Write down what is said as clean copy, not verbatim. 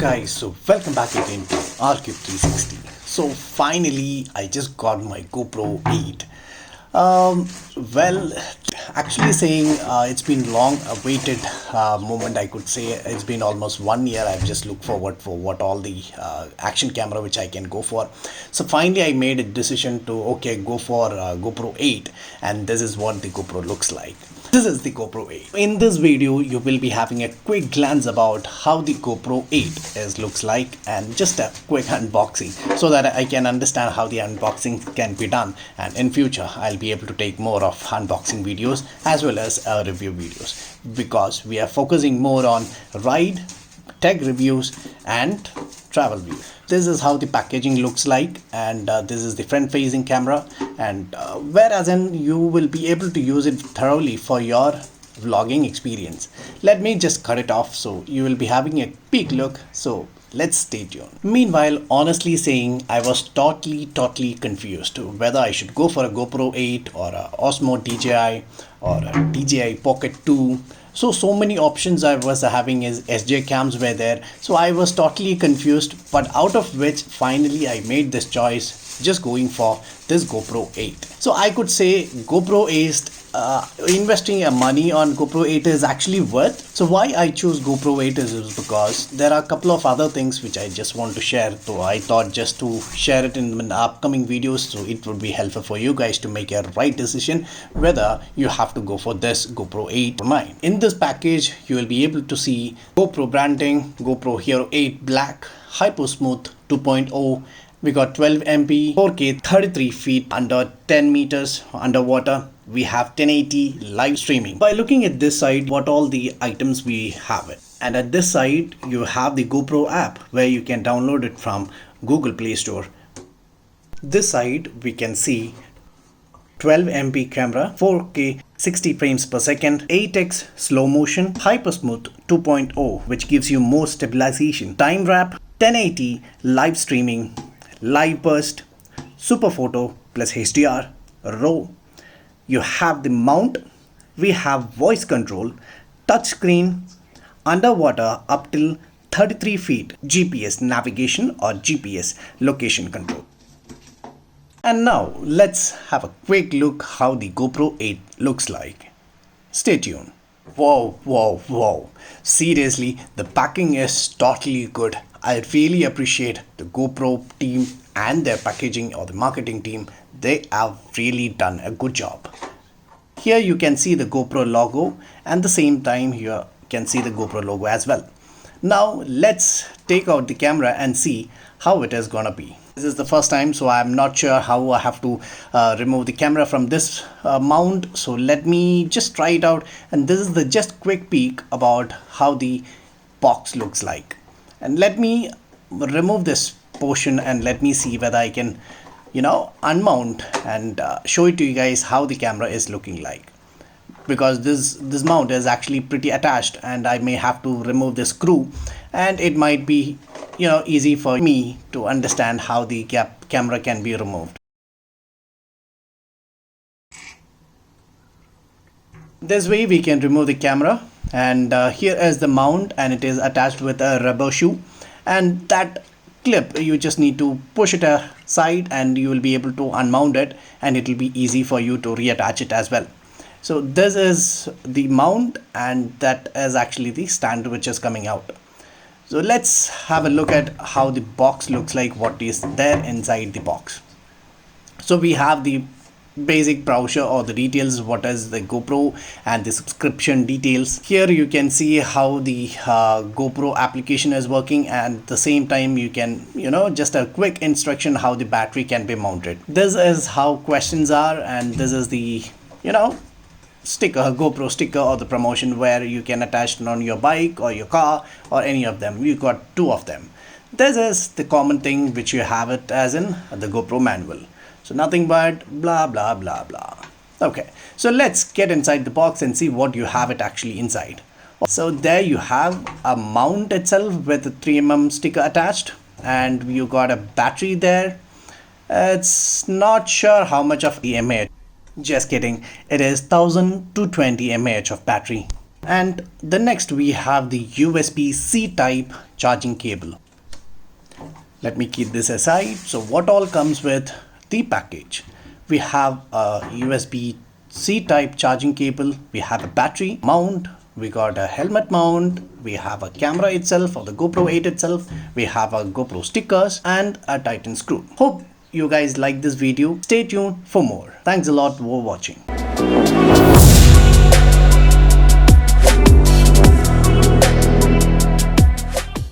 Guys, so welcome back again to RCUBE360. So finally I just got my GoPro 8. Well, actually saying it's been long awaited moment. I could say it's been almost 1 year. I've just looked forward for what all the action camera which I can go for. So finally I made a decision to go for GoPro 8, and this is what the GoPro looks like. This is the GoPro 8. In this video, you will be having a quick glance about how the GoPro 8 looks like, and just a quick unboxing so that I can understand how the unboxing can be done. And in future, I'll be able to take more of unboxing videos as well as review videos, because we are focusing more on ride, tech reviews and travel views. This is how the packaging looks like, and this is the front facing camera, and WeareryyZN you will be able to use it thoroughly for your vlogging experience. Let me just cut it off so you will be having a peek look, so let's stay tuned. Meanwhile, honestly saying, I was totally confused whether I should go for a GoPro 8 or a Osmo DJI or a DJI Pocket 2. So many options I was having, is SJ cams were there, so I was totally confused, but out of which finally I made this choice, just going for this GoPro 8. So I could say GoPro 8, investing money on GoPro 8 is actually worth. So why I choose GoPro 8 is because there are a couple of other things which I just want to share. So I thought just to share it in the upcoming videos, so it would be helpful for you guys to make a right decision whether you have to go for this GoPro 8 or 9. In this package, you will be able to see GoPro branding, GoPro Hero 8 Black, Hyper Smooth 2.0. We got 12 MP, 4K, 33 feet under 10 meters underwater. We have 1080 live streaming. By looking at this side, what all the items we have it. And at this side, you have the GoPro app where you can download it from Google Play Store. This side, we can see 12 MP camera, 4K 60 frames per second, 8x slow motion, Hyper Smooth 2.0, which gives you more stabilization, time wrap, 1080 live streaming, live burst, super photo plus HDR, RAW. You have the mount, we have voice control, touchscreen, underwater up till 33 feet, GPS navigation or GPS location control. And now let's have a quick look how the GoPro 8 looks like. Stay tuned. Wow. Seriously, the packing is totally good. I really appreciate the GoPro team and their packaging, or the marketing team. They have really done a good job. Here you can see the GoPro logo, and the same time you can see the GoPro logo as well. Now let's take out the camera and see how it is gonna be. This is the first time, so I'm not sure how I have to remove the camera from this mount. So let me just try it out, and this is the just quick peek about how the box looks like. And let me remove this portion and let me see whether I can unmount and show it to you guys how the camera is looking like, because this mount is actually pretty attached, and I may have to remove this screw, and it might be easy for me to understand how the camera can be removed. This way we can remove the camera, and here is the mount, and it is attached with a rubber shoe, and that clip you just need to push it aside and you will be able to unmount it, and it will be easy for you to reattach it as well. So this is the mount, and that is actually the stand which is coming out. So let's have a look at how the box looks like, what is there inside the box. So we have the basic brochure or the details, what is the GoPro and the subscription details. Here you can see how the GoPro application is working, and at the same time you can just a quick instruction how the battery can be mounted. This is how questions are, and this is the sticker, GoPro sticker, or the promotion where you can attach it on your bike or your car or any of them. You got 2 of them. This is the common thing which you have it as in the GoPro manual. So nothing but blah blah blah blah. Okay, so let's get inside the box and see what you have it actually inside. So there you have a mount itself with a 3mm sticker attached, and you got a battery there. It's not sure how much of the mAh. Just kidding, it is 1220 mAh of battery. And the next we have the USB-C type charging cable. Let me keep this aside. So what all comes with the package? We have a USB-C type charging cable, we have a battery mount, we got a helmet mount, we have a camera itself or the GoPro 8 itself, we have a GoPro stickers and a Titan screw. Hope you guys like this video. Stay tuned for more. Thanks a lot for watching.